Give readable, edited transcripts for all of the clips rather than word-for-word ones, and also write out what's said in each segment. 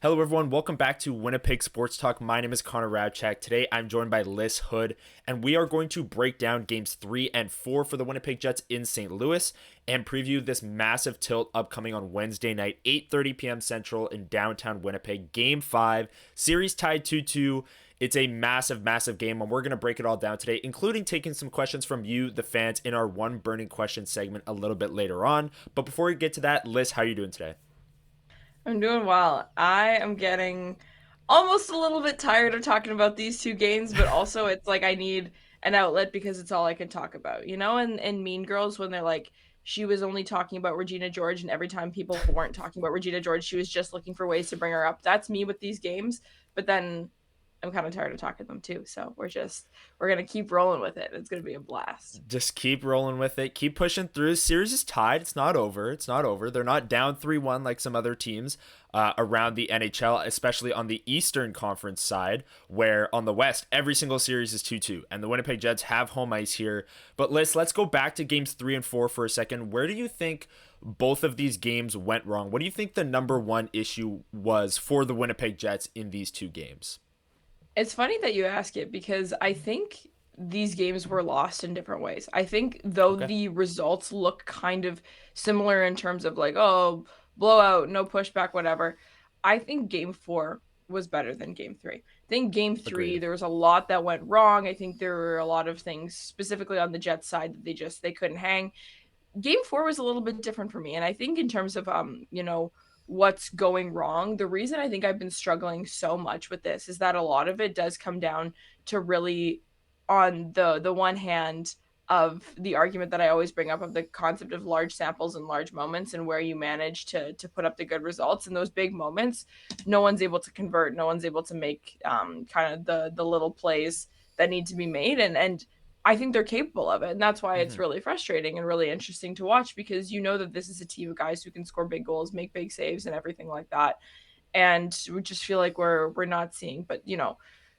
Hello, everyone. Welcome back to Winnipeg Sports Talk. My name is Connor Hrabchak. Today, I'm joined by Lyss, Houde, and we are going to break down games 3 and 4 for the Winnipeg Jets in St. Louis and preview this massive tilt upcoming on Wednesday night, 8:30 p.m. Central in downtown Winnipeg. Game 5, series tied 2-2. It's a massive, massive game, and we're going to break it all down today, including taking some questions from you, the fans, in our One Burning Question segment a little bit later on. But before we get to that, Lyss, how are you doing today? I'm doing well. I am getting almost a little bit tired of talking about these two games, but also it's like I need an outlet because it's all I can talk about, you know? And Mean Girls, when they're like, she was only talking about Regina George, and every time people weren't talking about Regina George, she was just looking for ways to bring her up. That's me with these games, but then I'm kind of tired of talking them too. So we're gonna keep rolling with it. It's gonna be a blast. Just keep rolling with it. Keep pushing through. The series is tied. It's not over. It's not over. They're not down 3-1 like some other teams around the NHL, especially on the Eastern Conference side, where on the West, every single series is 2-2. And the Winnipeg Jets have home ice here. But let's go back to games 3 and 4 for a second. Where do you think both of these games went wrong? What do you think the number one issue was for the Winnipeg Jets in these two games? It's funny that you ask it because I think these games were lost in different ways. I think though Okay. the results look kind of similar in terms of like, oh, blowout, no pushback, whatever. I think game 4 was better than game 3. I think game 3, Agreed. there was a lot that went wrong. I think there were a lot of things specifically on the Jets side that they couldn't hang. Game 4 was a little bit different for me. And I think in terms of what's going wrong, the reason I think I've been struggling so much with this is that a lot of it does come down to really on the one hand of the argument that I always bring up of the concept of large samples and large moments and where you manage to put up the good results in those big moments. No one's able to convert, no one's able to make kind of the little plays that need to be made, and I think they're capable of it. And that's why it's Hmm. really frustrating and really interesting to watch because you know that this is a team of guys who can score big goals, make big saves, and everything like that. And we just feel like we're not seeing. But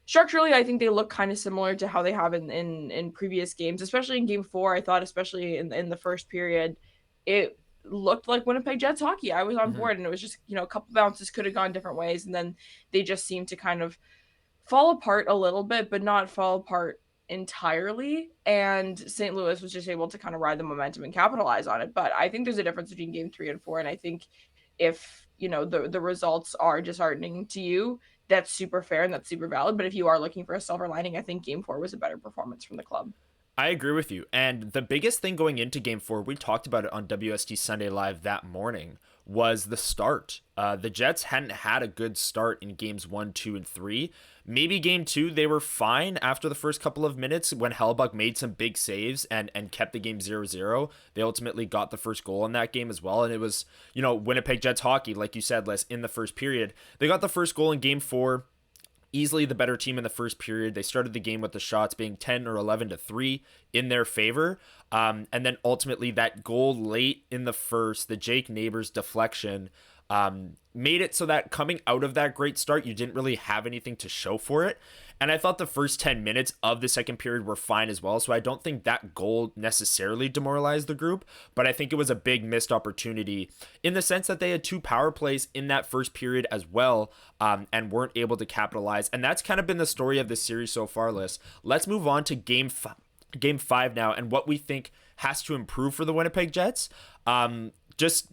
structurally, I think they look kind of similar to how they have in previous games, especially in game 4. I thought, especially in the first period, it looked like Winnipeg Jets hockey. I was on Hmm. board, and it was just a couple bounces could have gone different ways, and then they just seemed to kind of fall apart a little bit, but not fall apart entirely. And St. Louis was just able to kind of ride the momentum and capitalize on it. But I think there's a difference between game 3 and 4. And I think if, the results are disheartening to you, that's super fair and that's super valid. But if you are looking for a silver lining, I think game 4 was a better performance from the club. I agree with you. And the biggest thing going into game 4, we talked about it on WST Sunday Live that morning, was the start. The Jets hadn't had a good start in games 1, 2, and 3. Maybe game 2, they were fine after the first couple of minutes when Hellebuyck made some big saves and kept the game 0-0. They ultimately got the first goal in that game as well. And it was, Winnipeg Jets hockey, like you said, Les, in the first period. They got the first goal in game 4, easily the better team in the first period. They started the game with the shots being 10 or 11-3 in their favor. And then ultimately that goal late in the first, the Jake Neighbors deflection, made it so that coming out of that great start, you didn't really have anything to show for it. And I thought the first 10 minutes of the second period were fine as well. So I don't think that goal necessarily demoralized the group, but I think it was a big missed opportunity in the sense that they had two power plays in that first period as well, and weren't able to capitalize. And that's kind of been the story of this series so far, Liz. Let's move on to game 5 now and what we think has to improve for the Winnipeg Jets. Just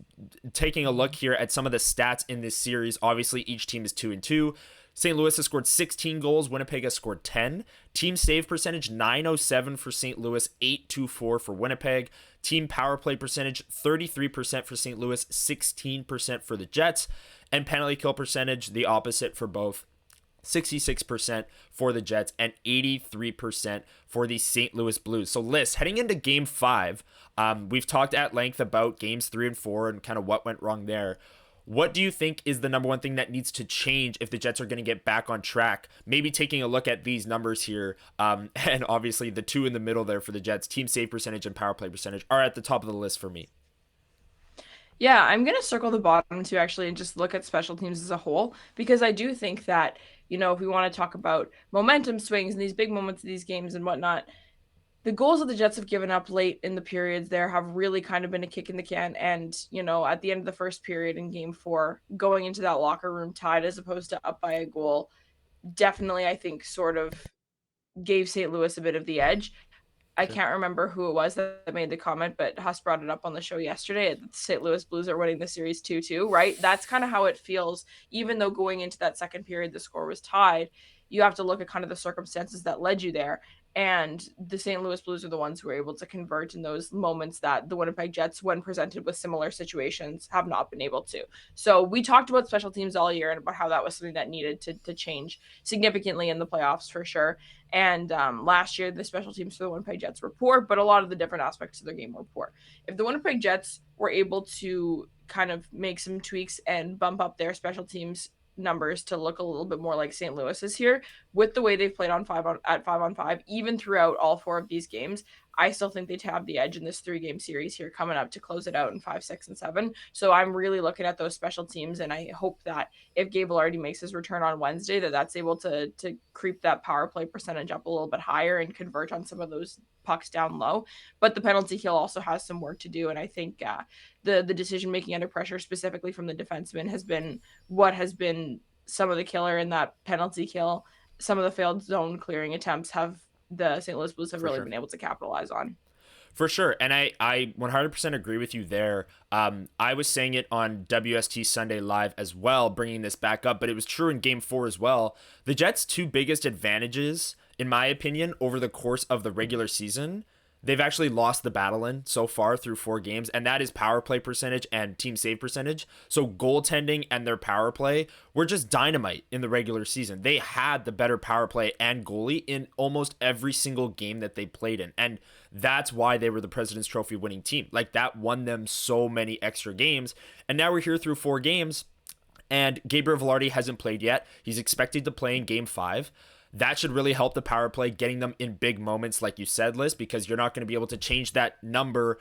taking a look here at some of the stats in this series. Obviously, each team is 2-2. St. Louis has scored 16 goals. Winnipeg has scored 10. Team save percentage 907 for St. Louis, 824 for Winnipeg. Team power play percentage 33% for St. Louis, 16% for the Jets. And penalty kill percentage, the opposite for both. 66% for the Jets and 83% for the St. Louis Blues. So, Liz, heading into game 5, we've talked at length about games 3 and 4 and kind of what went wrong there. What do you think is the number one thing that needs to change if the Jets are going to get back on track? Maybe taking a look at these numbers here, and obviously the two in the middle there for the Jets, team save percentage and power play percentage, are at the top of the list for me. Yeah, I'm gonna circle the bottom two actually and just look at special teams as a whole because I do think that, if we want to talk about momentum swings and these big moments of these games and whatnot, the goals that the Jets have given up late in the periods there have really kind of been a kick in the can. And, at the end of the first period in game 4, going into that locker room tied as opposed to up by a goal, definitely, I think, sort of gave St. Louis a bit of the edge. I Sure. can't remember who it was that made the comment, but Huss brought it up on the show yesterday. The St. Louis Blues are winning the series 2-2, right? That's kind of how it feels. Even though going into that second period, the score was tied, you have to look at kind of the circumstances that led you there. And the St. Louis Blues are the ones who are able to convert in those moments that the Winnipeg Jets, when presented with similar situations, have not been able to. So we talked about special teams all year and about how that was something that needed to change significantly in the playoffs for sure. And last year, the special teams for the Winnipeg Jets were poor, but a lot of the different aspects of their game were poor. If the Winnipeg Jets were able to kind of make some tweaks and bump up their special teams numbers to look a little bit more like St. Louis's here, with the way they've played on 5-on-5, even throughout all 4 of these games, I still think they'd have the edge in this 3-game series here coming up to close it out in 5, 6, and 7. So I'm really looking at those special teams, and I hope that if Gabe already makes his return on Wednesday, that's able to creep that power play percentage up a little bit higher and convert on some of those pucks down low. But the penalty kill also has some work to do, and I think the decision making under pressure, specifically from the defenseman, has been what has been some of the killer in that penalty kill. Some of the failed zone clearing attempts have the St. Louis Blues have For really sure. been able to capitalize on. For sure. And I 100% agree with you there. I was saying it on WST Sunday Live as well, bringing this back up, but it was true in game 4 as well. The Jets' 2 biggest advantages, in my opinion, over the course of the regular season, they've actually lost the battle in so far through 4 games, and that is power play percentage and team save percentage. So goaltending and their power play were just dynamite in the regular season. They had the better power play and goalie in almost every single game that they played in, and that's why they were the President's Trophy winning team. Like, that won them so many extra games, and now we're here through 4 games, and Gabriel Velarde hasn't played yet. He's expected to play in game 5. That should really help the power play, getting them in big moments, like you said, Lyss, because you're not going to be able to change that number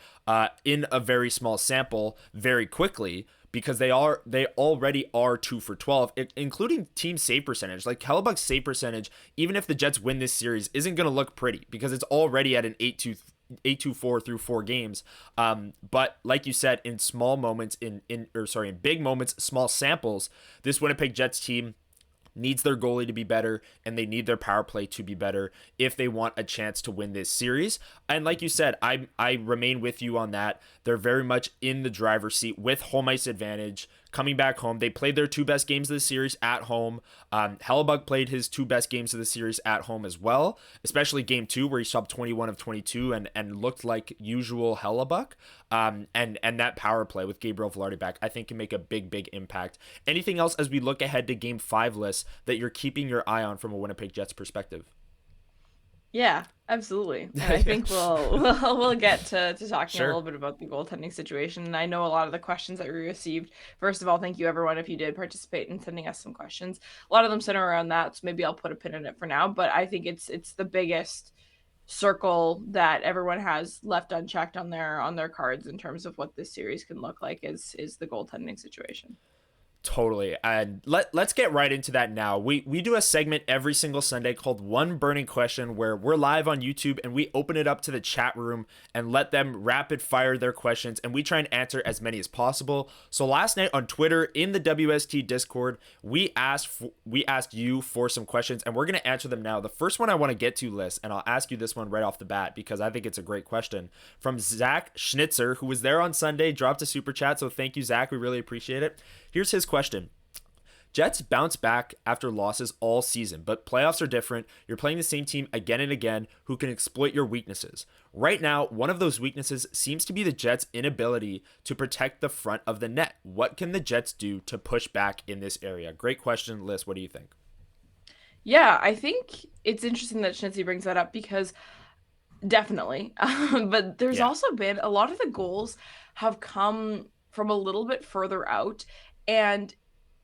in a very small sample very quickly, because they already are 2 for 12, including team save percentage. Like, Hellebuyck's save percentage, even if the Jets win this series, isn't going to look pretty because it's already at an 8-2-4 through 4 games. But like you said, in small moments, in big moments, small samples, this Winnipeg Jets team needs their goalie to be better, and they need their power play to be better if they want a chance to win this series. And like you said, I remain with you on that. They're very much in the driver's seat with home ice advantage. Coming back home, they played their 2 best games of the series at home. Hellebuyck played his 2 best games of the series at home as well, especially game 2 where he subbed 21 of 22 and looked like usual Hellebuyck. And that power play with Gabriel Velarde back, I think, can make a big impact. Anything else as we look ahead to game 5, Lyss, that you're keeping your eye on from a Winnipeg Jets perspective? Yeah, absolutely. And I think we'll get to talking Sure. a little bit about the goaltending situation. And I know a lot of the questions that we received. First of all, thank you everyone if you did participate in sending us some questions. A lot of them center around that, so maybe I'll put a pin in it for now. But I think it's the biggest circle that everyone has left unchecked on their cards in terms of what this series can look like is the goaltending situation. Totally. And let's get right into that now. We do a segment every single Sunday called One Burning Question, where we're live on YouTube and we open it up to the chat room and let them rapid fire their questions, and we try and answer as many as possible. So last night on Twitter in the WST Discord, we asked you for some questions, and we're going to answer them now. The first one I want to get to, Lyss, and I'll ask you this one right off the bat because I think it's a great question, from Zach Schnitzer, who was there on Sunday, dropped a super chat. So thank you, Zach. We really appreciate it. Here's his question. Jets bounce back after losses all season, but playoffs are different. You're playing the same team again and again who can exploit your weaknesses. Right now, one of those weaknesses seems to be the Jets' inability to protect the front of the net. What can the Jets do to push back in this area? Great question, Lyss. What do you think? Yeah, I think it's interesting that Schnitzy brings that up because definitely. But there's Yeah. also been a lot of the goals have come from a little bit further out, and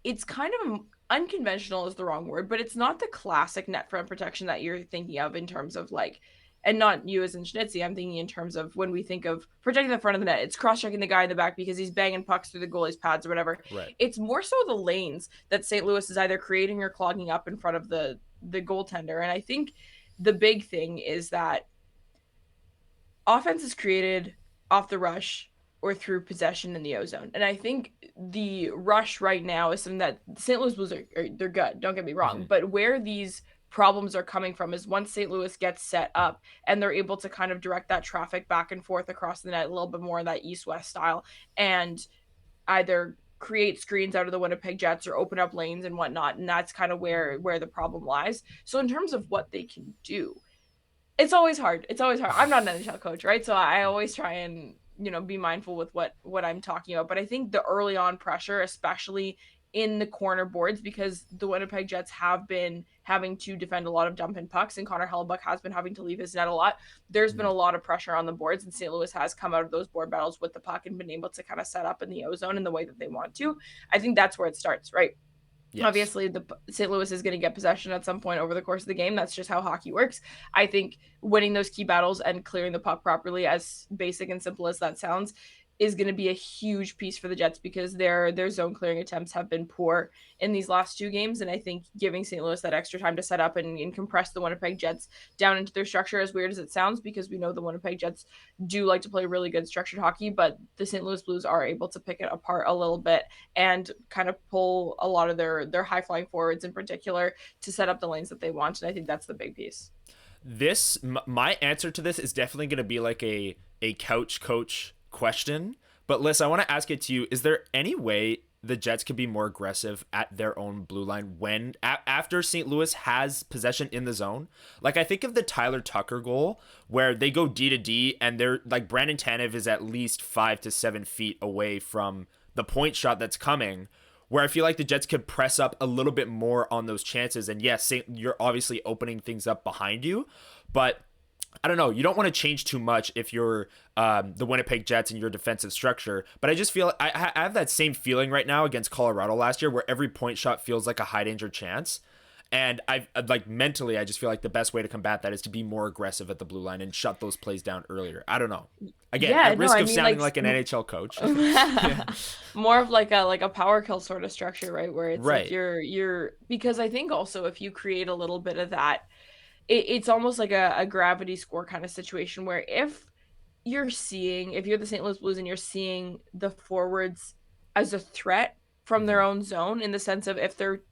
it's kind of unconventional is the wrong word, but it's not the classic net front protection that you're thinking of in terms of like, and not you as in Schnitzy, I'm thinking in terms of when we think of protecting the front of the net, it's cross-checking the guy in the back because he's banging pucks through the goalie's pads or whatever. Right. It's more so the lanes that St. Louis is either creating or clogging up in front of the goaltender. And I think the big thing is that offense is created off the rush or through possession in the ozone. And I think the rush right now is something that St. Louis Blues they're good, don't get me wrong. Mhm. But where these problems are coming from is once St. Louis gets set up and they're able to kind of direct that traffic back and forth across the net a little bit more in that east-west style and either create screens out of the Winnipeg Jets or open up lanes and whatnot. And that's kind of where the problem lies. So in terms of what they can do, it's always hard. It's always hard. I'm not an NHL coach, right? So I always try and, be mindful with what I'm talking about. But I think the early on pressure, especially in the corner boards, because the Winnipeg Jets have been having to defend a lot of dump and pucks, and Connor Hellebuyck has been having to leave his net a lot. There's been Mhm. a lot of pressure on the boards, and St. Louis has come out of those board battles with the puck and been able to kind of set up in the ozone in the way that they want to. I think that's where it starts, right? Yes. Obviously, the St. Louis is going to get possession at some point over the course of the game. That's just how hockey works. I think winning those key battles and clearing the puck properly, as basic and simple as that sounds, is going to be a huge piece for the Jets because their zone clearing attempts have been poor in these last two games. And I think giving St. Louis that extra time to set up and compress the Winnipeg Jets down into their structure, as weird as it sounds, because we know the Winnipeg Jets do like to play really good structured hockey, but the St. Louis Blues are able to pick it apart a little bit and kind of pull a lot of their high flying forwards in particular to set up the lanes that they want. And I think that's the big piece. My answer to this is definitely going to be like a couch coach question. But Liz, I want to ask it to you: is there any way the Jets could be more aggressive at their own blue line when after St. Louis has possession in the zone? Like I think of the Tyler Tucker goal where they go D to D and they're like Brandon Tanev is at least 5 to 7 feet away from the point shot that's coming, where I feel like the Jets could press up a little bit more on those chances. And yes, you're obviously opening things up behind you, but I don't know. You don't want to change too much if you're the Winnipeg Jets and your defensive structure. But I just feel I have that same feeling right now against Colorado last year, where every point shot feels like a high danger chance. And I like mentally, I just feel like the best way to combat that is to be more aggressive at the blue line and shut those plays down earlier. I don't know. Again, Yeah, at no, risk I of mean sounding like like an NHL coach. Yeah. more of like a power kill sort of structure, right? Where it's like Right. you're because I think also if you create a little bit of that, it's almost like a gravity score kind of situation where if you're the St. Louis Blues and you're seeing the forwards as a threat from their Mhm. own zone in the sense of if they're,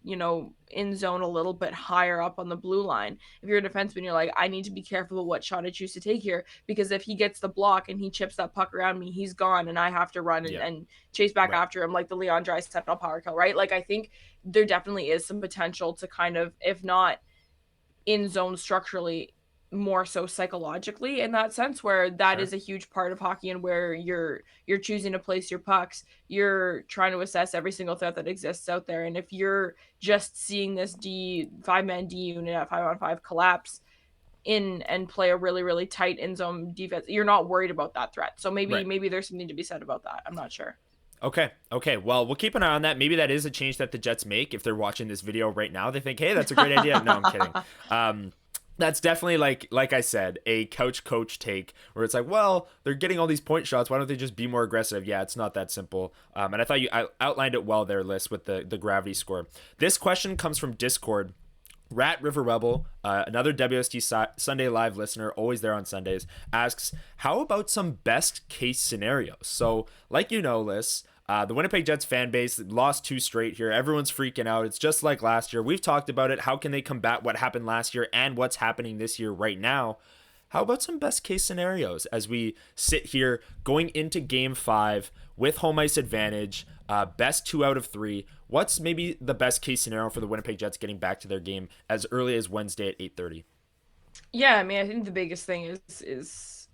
in zone a little bit higher up on the blue line. If you're a defenseman, you're like, I need to be careful of what shot I choose to take here because if he gets the block and he chips that puck around me, he's gone and I have to run and, Yeah. and chase back Right. after him like the Leon Draisaitl power kill, right? Like I think there definitely is some potential to kind of, if not in zone structurally, more so psychologically in that sense where that Sure. is a huge part of hockey and where you're choosing to place your pucks, you're trying to assess every single threat that exists out there, and if you're just seeing this D 5-man D unit at 5-on-5 collapse in and play a really really tight in zone defense, you're not worried about that threat. So maybe Right. maybe there's something to be said about that. I'm not sure. Okay. Okay. Well, we'll keep an eye on that. Maybe that is a change that the Jets make if they're watching this video right now. They think, "Hey, that's a great idea." No, I'm kidding. Um, that's definitely like I said, a coach take where it's like, well, they're getting all these point shots. Why don't they just be more aggressive? Yeah, it's not that simple. And I thought I outlined it well there, Liz, with the gravity score. This question comes from Discord. Rat River Rebel, another WST Sunday Live listener, always there on Sundays, asks, how about some best case scenarios? So, like Liz, the Winnipeg Jets fan base lost two straight here. Everyone's freaking out. It's just like last year. We've talked about it. How can they combat what happened last year and what's happening this year right now? How about some best case scenarios as we sit here going into game 5 with home ice advantage, best 2 out of 3? What's maybe the best case scenario for the Winnipeg Jets getting back to their game as early as Wednesday at 8:30? Yeah, I mean, I think the biggest thing is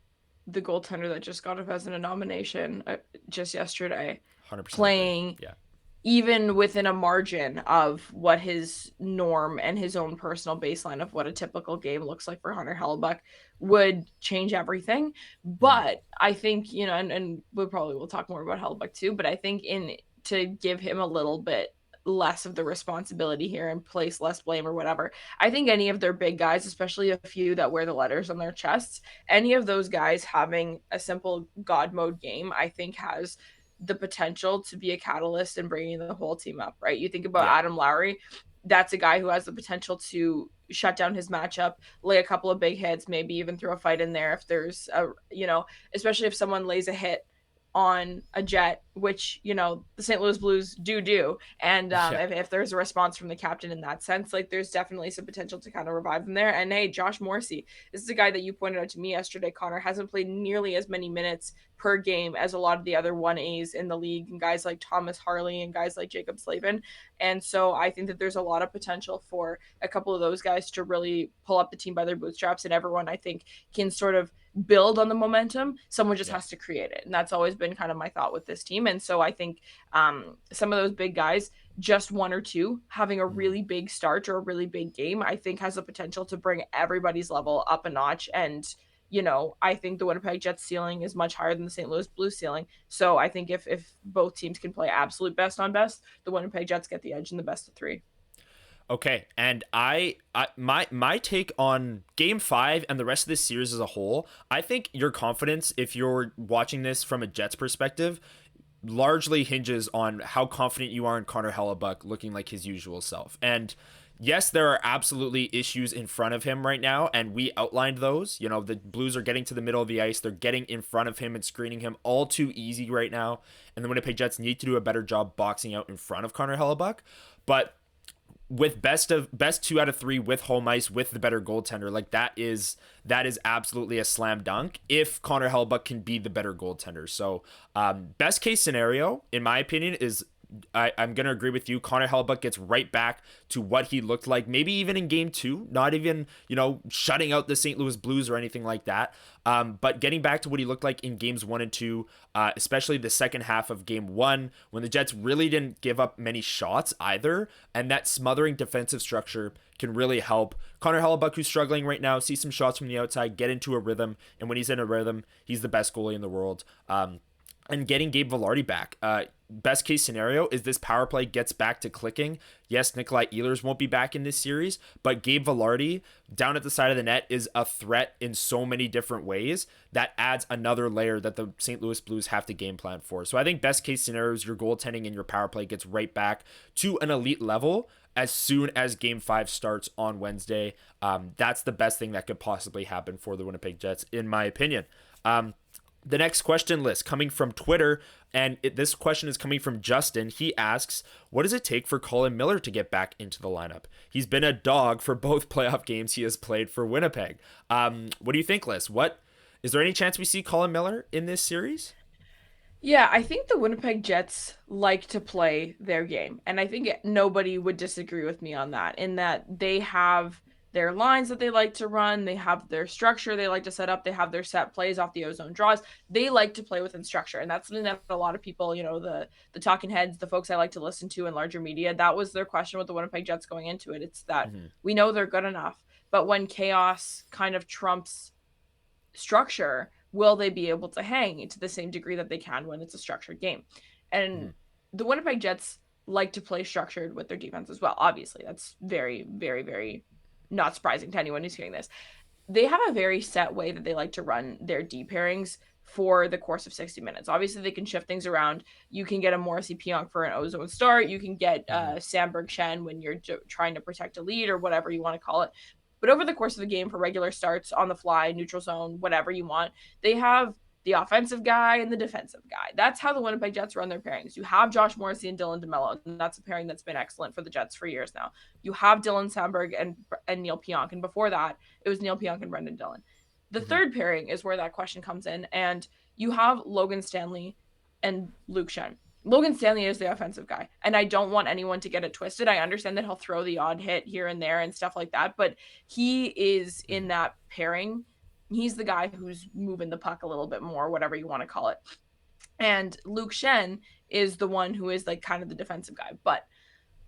the goaltender that just got a Vezina nomination just yesterday 100% agree. playing Yeah. even within a margin of what his norm and his own personal baseline of what a typical game looks like for Hunter Hellebuyck would change everything. Mhm. But I think, and we probably will talk more about Hellebuyck too, but I think in to give him a little bit less of the responsibility here and place less blame or whatever. I think any of their big guys, especially a few that wear the letters on their chests, any of those guys having a simple God mode game, I think has the potential to be a catalyst in bringing the whole team up, right? You think about Yeah. Adam Lowry. that's a guy who has the potential to shut down his matchup, lay a couple of big hits, maybe even throw a fight in there if there's a, especially if someone lays a hit on a Jet, which, the St. Louis Blues do. And Yeah. if there's a response from the captain in that sense, like there's definitely some potential to kind of revive them there. And hey, Josh Morrissey, this is a guy that you pointed out to me yesterday, Connor, hasn't played nearly as many minutes per game as a lot of the other 1As in the league, and guys like Thomas Harley and guys like Jacob Slavin. And so I think that there's a lot of potential for a couple of those guys to really pull up the team by their bootstraps, and everyone, I think, can sort of build on the momentum. Someone just Yeah. has to create it. And that's always been kind of my thought with this team. And so I think some of those big guys, just one or two, having a really big start or a really big game, I think has the potential to bring everybody's level up a notch. And, I think the Winnipeg Jets ceiling is much higher than the St. Louis Blues ceiling. So I think if both teams can play absolute best on best, the Winnipeg Jets get the edge in the best of three. Okay, and my take on Game 5 and the rest of this series as a whole, I think your confidence, if you're watching this from a Jets perspective, largely hinges on how confident you are in Connor Hellebuyck looking like his usual self. And yes, there are absolutely issues in front of him right now, and we outlined those. The Blues are getting to the middle of the ice, they're getting in front of him and screening him all too easy right now, and the Winnipeg Jets need to do a better job boxing out in front of Connor Hellebuyck. But with best 2 out of 3 with home ice with the better goaltender, like that is absolutely a slam dunk if Connor Hellebuyck can be the better goaltender. So best case scenario in my opinion is I'm going to agree with you. Connor Hellebuyck gets right back to what he looked like, maybe even in game 2, not even, shutting out the St. Louis Blues or anything like that. But getting back to what he looked like in games 1 and 2, especially the second half of game 1, when the Jets really didn't give up many shots either. And that smothering defensive structure can really help Connor Hellebuyck, who's struggling right now, see some shots from the outside, get into a rhythm. And when he's in a rhythm, he's the best goalie in the world. And getting Gabe Vilardi back. Best case scenario is this power play gets back to clicking. Yes, Nikolai Ehlers won't be back in this series, but Gabe Vilardi down at the side of the net is a threat in so many different ways that adds another layer that the St. Louis Blues have to game plan for. So I think best case scenario is your goaltending and your power play gets right back to an elite level as soon as game 5 starts on Wednesday. That's the best thing that could possibly happen for the Winnipeg Jets, in my opinion. The next question list coming from Twitter, and this question is coming from Justin. He asks, what does it take for Colin Miller to get back into the lineup? He's been a dog for both playoff games he has played for Winnipeg. What do you think, Lyss? Is there any chance we see Colin Miller in this series? Yeah, I think the Winnipeg Jets like to play their game. And I think nobody would disagree with me on that, in that they have their lines that they like to run, they have their structure they like to set up, they have their set plays off the ozone draws. They like to play within structure. And that's something that a lot of people, the talking heads, the folks I like to listen to in larger media, that was their question with the Winnipeg Jets going into it. It's that we know they're good enough, but when chaos kind of trumps structure, will they be able to hang to the same degree that they can when it's a structured game? And the Winnipeg Jets like to play structured with their defense as well. Obviously, that's very, very, very not surprising to anyone who's hearing this. They have a very set way that they like to run their D pairings for the course of 60 minutes. Obviously, they can shift things around. You can get a Morrissey Pionk for an ozone start. You can get Sandberg Shen when you're trying to protect a lead or whatever you want to call it. But over the course of the game, for regular starts, on the fly, neutral zone, whatever you want, they have the offensive guy and the defensive guy. That's how the Winnipeg Jets run their pairings. You have Josh Morrissey and Dylan DeMello, and that's a pairing that's been excellent for the Jets for years now. You have Dylan Sandberg and Neil Pionk, and before that, it was Neil Pionk and Brendan Dillon. The third pairing is where that question comes in, and you have Logan Stanley and Luke Shen. Logan Stanley is the offensive guy, and I don't want anyone to get it twisted. I understand that he'll throw the odd hit here and there and stuff like that, but he is in that pairing. He's the guy who's moving the puck a little bit more, whatever you want to call it. And Luke Shen is the one who is like kind of the defensive guy, but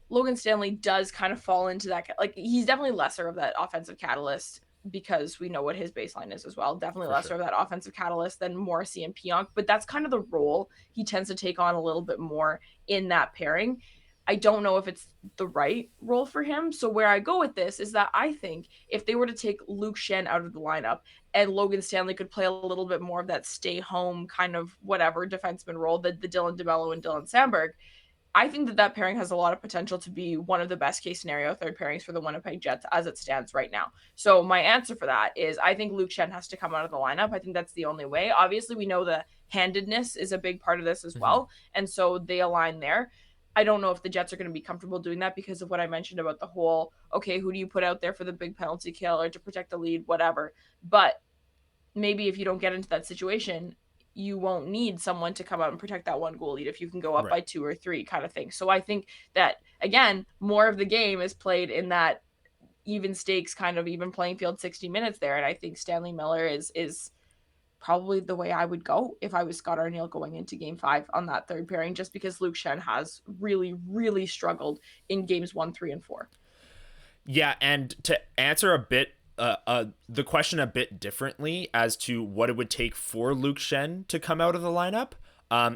Logan Stanley does kind of fall into that. Like, he's definitely lesser of that offensive catalyst because we know what his baseline is as well. Definitely For lesser sure. of that offensive catalyst than Morrissey and Pionk, but that's kind of the role he tends to take on a little bit more in that pairing. I don't know if it's the right role for him. So where I go with this is that I think if they were to take Luke Shen out of the lineup and Logan Stanley could play a little bit more of that stay home kind of whatever defenseman role, the Dylan DeMello and Dylan Sandberg, I think that pairing has a lot of potential to be one of the best case scenario third pairings for the Winnipeg Jets as it stands right now. So my answer for that is I think Luke Schenn has to come out of the lineup. I think that's the only way. Obviously, we know the handedness is a big part of this as well. And so they align there. I don't know if the Jets are going to be comfortable doing that because of what I mentioned about the whole, okay, who do you put out there for the big penalty kill or to protect the lead, whatever. But maybe if you don't get into that situation, you won't need someone to come out and protect that one goal lead if you can go up by 2 or 3 kind of thing. So I think that, again, more of the game is played in that even stakes kind of even playing field 60 minutes there. And I think Stanley Miller is probably the way I would go if I was Scott Arniel going into game 5 on that third pairing, just because Luke Schenn has really, really struggled in games 1, 3, and 4. Yeah, and to answer the question a bit differently as to what it would take for Luke Schenn to come out of the lineup.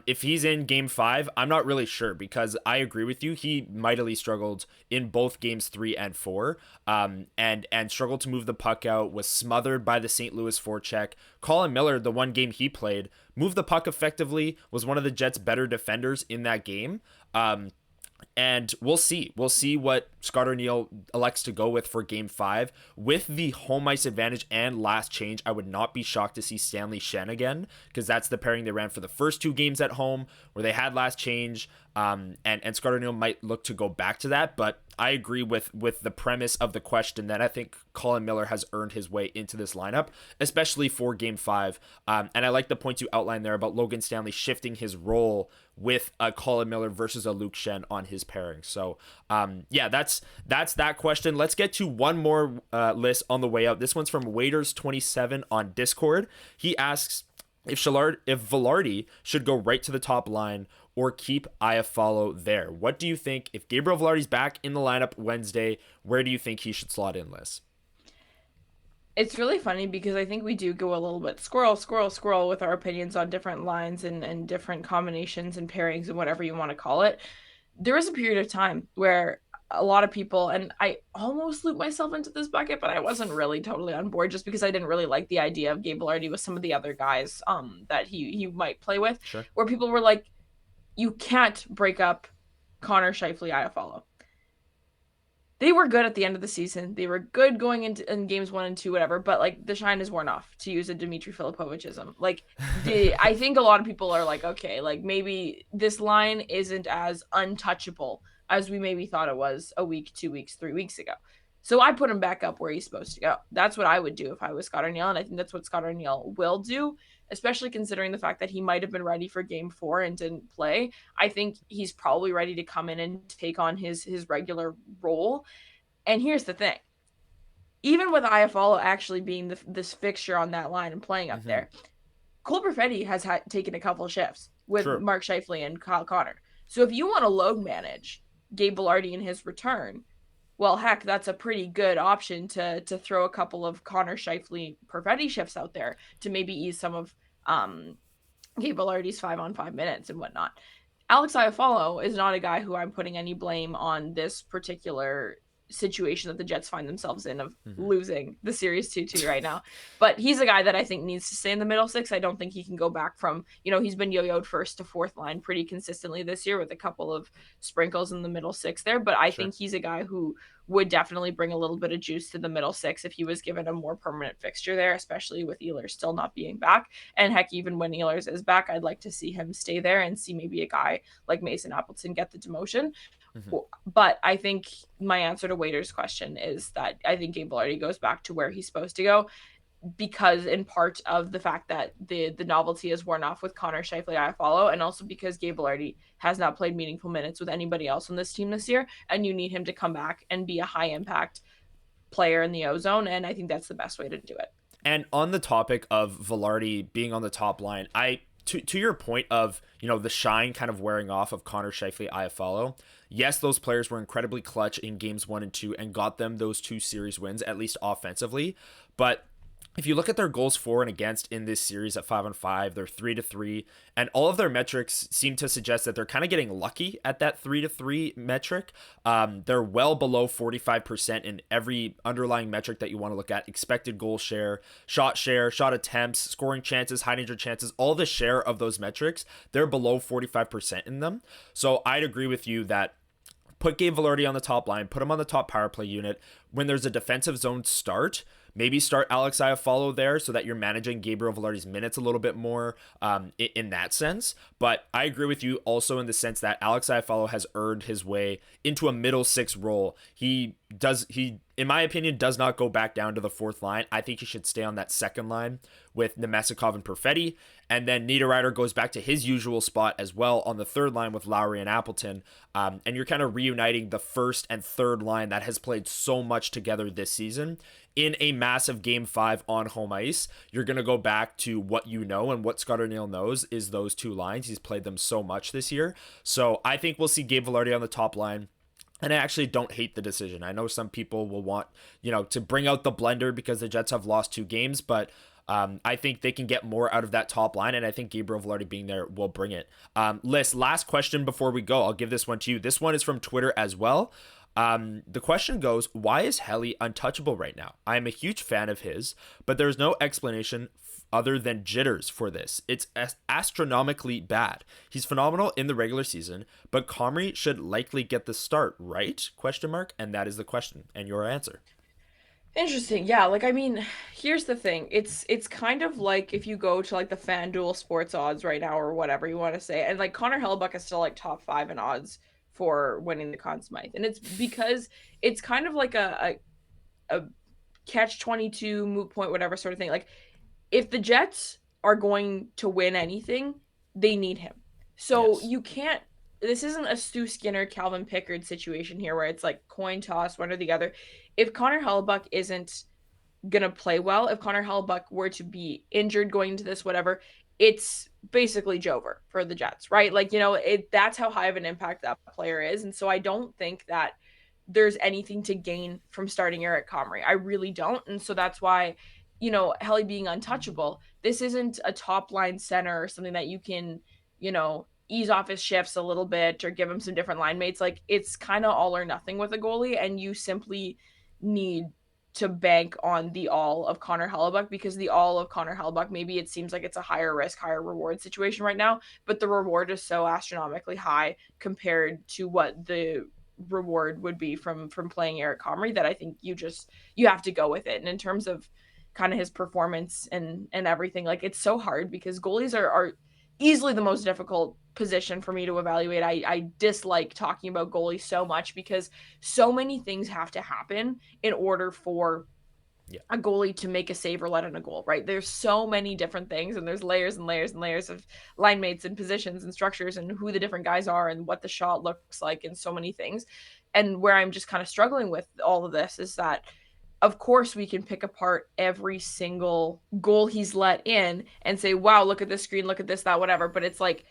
If he's in game 5, I'm not really sure because I agree with you. He mightily struggled in both games 3 and 4, and struggled to move the puck out, was smothered by the St. Louis forecheck. Colin Miller, the one game he played, moved the puck effectively, was one of the Jets' better defenders in that game. And we'll see. We'll see what Scott Arniel elects to go with for game 5. With the home ice advantage and last change, I would not be shocked to see Stanley Schenn again, because that's the pairing they ran for the first 2 games at home where they had last change. And Scott Arniel might look to go back to that, but I agree with the premise of the question that I think Colin Miller has earned his way into this lineup, especially for game 5. And I like the point you outlined there about Logan Stanley shifting his role with a Colin Miller versus a Luke Schenn on his pairing. So yeah, that's that question. Let's get to one more list on the way out. This one's from Waiters27 on Discord. He asks if Vilardi should go right to the top line or keep Iafallo there. What do you think? If Gabriel Vilardi's back in the lineup Wednesday, where do you think he should slot in, Lyss? It's really funny because I think we do go a little bit squirrel with our opinions on different lines and different combinations and pairings and whatever you want to call it. There was a period of time where a lot of people, and I almost looped myself into this bucket, but I wasn't really totally on board just because I didn't really like the idea of Gabe Vilardi with some of the other guys that he might play with, Sure. Where people were like, you can't break up Connor Scheifele Iafallo. They were good at the end of the season. They were good going in games 1 and 2, whatever, but like the shine is worn off, to use a Dmitry Filipovichism. Like I think a lot of people are like, okay, like maybe this line isn't as untouchable as we maybe thought it was a week, 2 weeks, 3 weeks ago. So I put him back up where he's supposed to go. That's what I would do if I was Scott Arniel, and I think that's what Scott Arniel will do, especially considering the fact that he might have been ready for game 4 and didn't play. I think he's probably ready to come in and take on his regular role. And here's the thing. Even with Iafallo actually being this fixture on that line and playing up there, Cole Perfetti has taken a couple of shifts with Mark Scheifele and Kyle Connor. So if you want to load manage Gabe Vilardi in his return, well, heck, that's a pretty good option to throw a couple of Connor Scheifele Perfetti shifts out there to maybe ease some of Gabe Vilardi's 5-on-5 minutes and whatnot. Alex Iafallo is not a guy who I'm putting any blame on this particular situation that the Jets find themselves in of losing the series 2-2 right now. But he's a guy that I think needs to stay in the middle 6. I don't think he can go back from, he's been yo-yoed first to fourth line pretty consistently this year with a couple of sprinkles in the middle 6 there. But I think he's a guy who would definitely bring a little bit of juice to the middle 6 if he was given a more permanent fixture there, especially with Ehlers still not being back. And heck, even when Ehlers is back, I'd like to see him stay there and see maybe a guy like Mason Appleton get the demotion. But I think my answer to Waiter's question is that I think Gabe Vilardi goes back to where he's supposed to go, because in part of the fact that the novelty is worn off with Connor Scheifele Iafallo, and also because Gabe Vilardi has not played meaningful minutes with anybody else on this team this year, and you need him to come back and be a high impact player in the O-zone, and I think that's the best way to do it. And on the topic of Vilardi being on the top line, to your point of, the shine kind of wearing off of Connor Scheifele Iafallo, yes, those players were incredibly clutch in games 1 and 2 and got them those 2 series wins, at least offensively. But if you look at their goals for and against in this series at 5-on-5, they're 3-3, and all of their metrics seem to suggest that they're kind of getting lucky at that 3-3 metric. They're well below 45% in every underlying metric that you want to look at: expected goal share, shot attempts, scoring chances, high danger chances. All the share of those metrics, they're below 45% in them. So I'd agree with you that put Gabe Vilardi on the top line, put him on the top power play unit. When there's a defensive zone start, maybe start Alex Iafallo there so that you're managing Gabriel Vilardi's minutes a little bit more in that sense. But I agree with you also in the sense that Alex Iafallo has earned his way into a middle six role. He, in my opinion, does not go back down to the fourth line. I think he should stay on that second line with Nemestikov and Perfetti. And then Niederreiter goes back to his usual spot as well on the third line with Lowry and Appleton. And you're kind of reuniting the first and third line that has played so much together this season in a massive Game 5 on home ice. You're going to go back to what you know, and what Scott O'Neill knows is those two lines. He's played them so much this year. So I think we'll see Gabe Vilardi on the top line. And I actually don't hate the decision. I know some people will want, to bring out the blender because the Jets have lost 2 games, but I think they can get more out of that top line, and I think Gabriel Vilardi being there will bring it. Lyss, last question before we go. I'll give this one to you. This one is from Twitter as well. The question goes, why is Helly untouchable right now? I am a huge fan of his, but there's no explanation other than jitters for this. It's astronomically bad. He's phenomenal in the regular season, but Comrie should likely get the start, right? ? And that is the question and your answer. Interesting. Yeah, like I mean, here's the thing. It's kind of like if you go to like the FanDuel sports odds right now or whatever you want to say, and like Connor Hellebuyck is still like top 5 in odds for winning the Conn Smythe. And it's because it's kind of like a catch 22 moot point, whatever sort of thing. Like if the Jets are going to win anything, they need him. So Yes. you can't, this isn't a Stu Skinner, Calvin Pickard situation here where it's like coin toss, one or the other. If Connor Hellebuyck isn't going to play well, if Connor Hellebuyck were to be injured going into this, whatever, it's basically Jover for the Jets, right? Like, that's how high of an impact that player is. And so I don't think that there's anything to gain from starting Eric Comrie. I really don't. And so that's why, Helly being untouchable, this isn't a top line center or something that you can, ease off his shifts a little bit or give him some different line mates. Like it's kind of all or nothing with a goalie, and you simply need to bank on the all of Connor Hellebuyck, because the all of Connor Hellebuyck, maybe it seems like it's a higher risk, higher reward situation right now, but the reward is so astronomically high compared to what the reward would be from playing Eric Comrie that I think you have to go with it. And in terms of kind of his performance and everything, like it's so hard because goalies are easily the most difficult position for me to evaluate. I dislike talking about goalies so much because so many things have to happen in order for a goalie to make a save or let in a goal, right? There's so many different things, and there's layers and layers and layers of line mates and positions and structures and who the different guys are and what the shot looks like and so many things. And where I'm just kind of struggling with all of this is that of course we can pick apart every single goal he's let in and say, wow, look at this screen, look at this, that, whatever. But it's like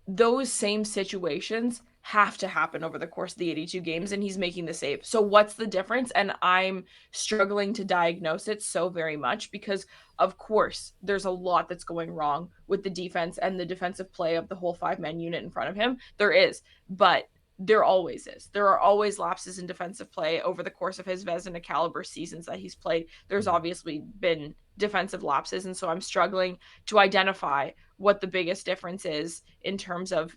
those same situations have to happen over the course of the 82 games, and he's making the save. So what's the difference? And I'm struggling to diagnose it so very much because, of course, there's a lot that's going wrong with the defense and the defensive play of the whole 5-man unit in front of him. There is, but there always is. There are always lapses in defensive play over the course of his Vezina caliber seasons that he's played. There's obviously been defensive lapses, and so I'm struggling to identify what the biggest difference is in terms of,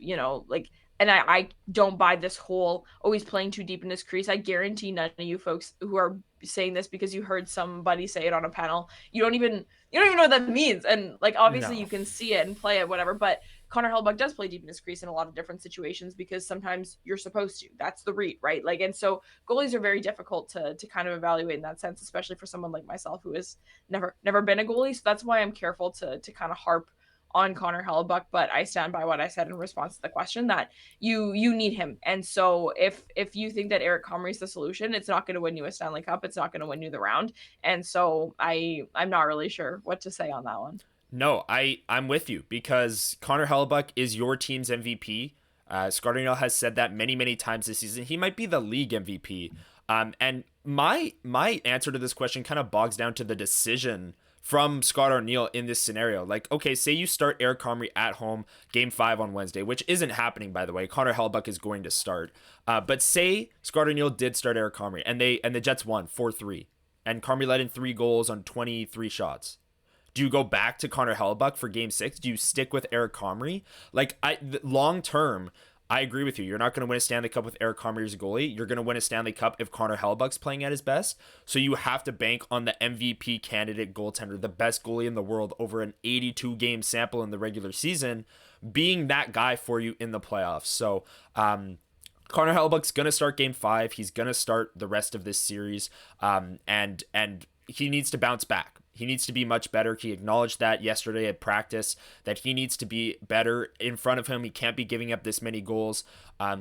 and I don't buy this whole, he's playing too deep in his crease. I guarantee none of you folks who are saying this because you heard somebody say it on a panel, you don't even know what that means. And like, obviously you can see it and play it, whatever, but Connor Hellebuyck does play deep in his crease in a lot of different situations because sometimes you're supposed to. That's the read, right? Like, and so goalies are very difficult to kind of evaluate in that sense, especially for someone like myself who has never been a goalie. So that's why I'm careful to kind of harp on Connor Hellebuyck, but I stand by what I said in response to the question that you need him. And so if you think that Eric Comrie is the solution, it's not going to win you a Stanley Cup. It's not going to win you the round. And so I'm not really sure what to say on that one. No, I'm with you because Connor Hellebuyck is your team's MVP. Scott O'Neill has said that many, many times this season. He might be the league MVP. And my answer to this question kind of bogs down to the decision from Scott Arniel in this scenario. Like, okay, say you start Eric Comrie at home game 5 on Wednesday, which isn't happening, by the way. Connor Hellebuyck is going to start. But say Scott Arniel did start Eric Comrie and the Jets won 4-3 and Comrie let in 3 goals on 23 shots. Do you go back to Connor Hellebuyck for game 6? Do you stick with Eric Comrie? Like, long term, I agree with you. You're not going to win a Stanley Cup with Eric Comrie as a goalie. You're going to win a Stanley Cup if Connor Hellebuyck's playing at his best. So you have to bank on the MVP candidate goaltender, the best goalie in the world over an 82-game sample in the regular season, being that guy for you in the playoffs. So, Connor Hellebuyck's going to start game 5. He's going to start the rest of this series. And he needs to bounce back. He needs to be much better. He acknowledged that yesterday at practice, that he needs to be better in front of him. He can't be giving up this many goals.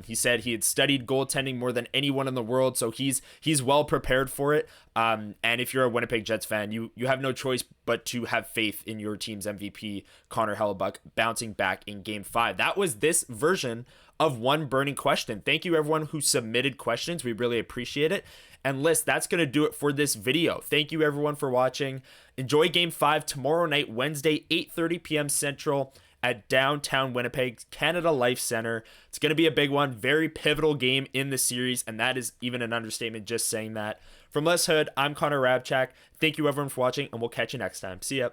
He said he had studied goaltending more than anyone in the world, so he's well prepared for it. And if you're a Winnipeg Jets fan, you have no choice but to have faith in your team's MVP, Connor Hellebuyck, bouncing back in Game 5. That was this version of One Burning Question. Thank you, everyone who submitted questions. We really appreciate it. And Lyss, that's going to do it for this video. Thank you, everyone, for watching. Enjoy Game 5 tomorrow night, Wednesday, 8:30 p.m. Central at downtown Winnipeg, Canada Life Center. It's going to be a big one, very pivotal game in the series, and that is even an understatement just saying that. From Lyss Houde, I'm Connor Hrabchak. Thank you, everyone, for watching, and we'll catch you next time. See ya.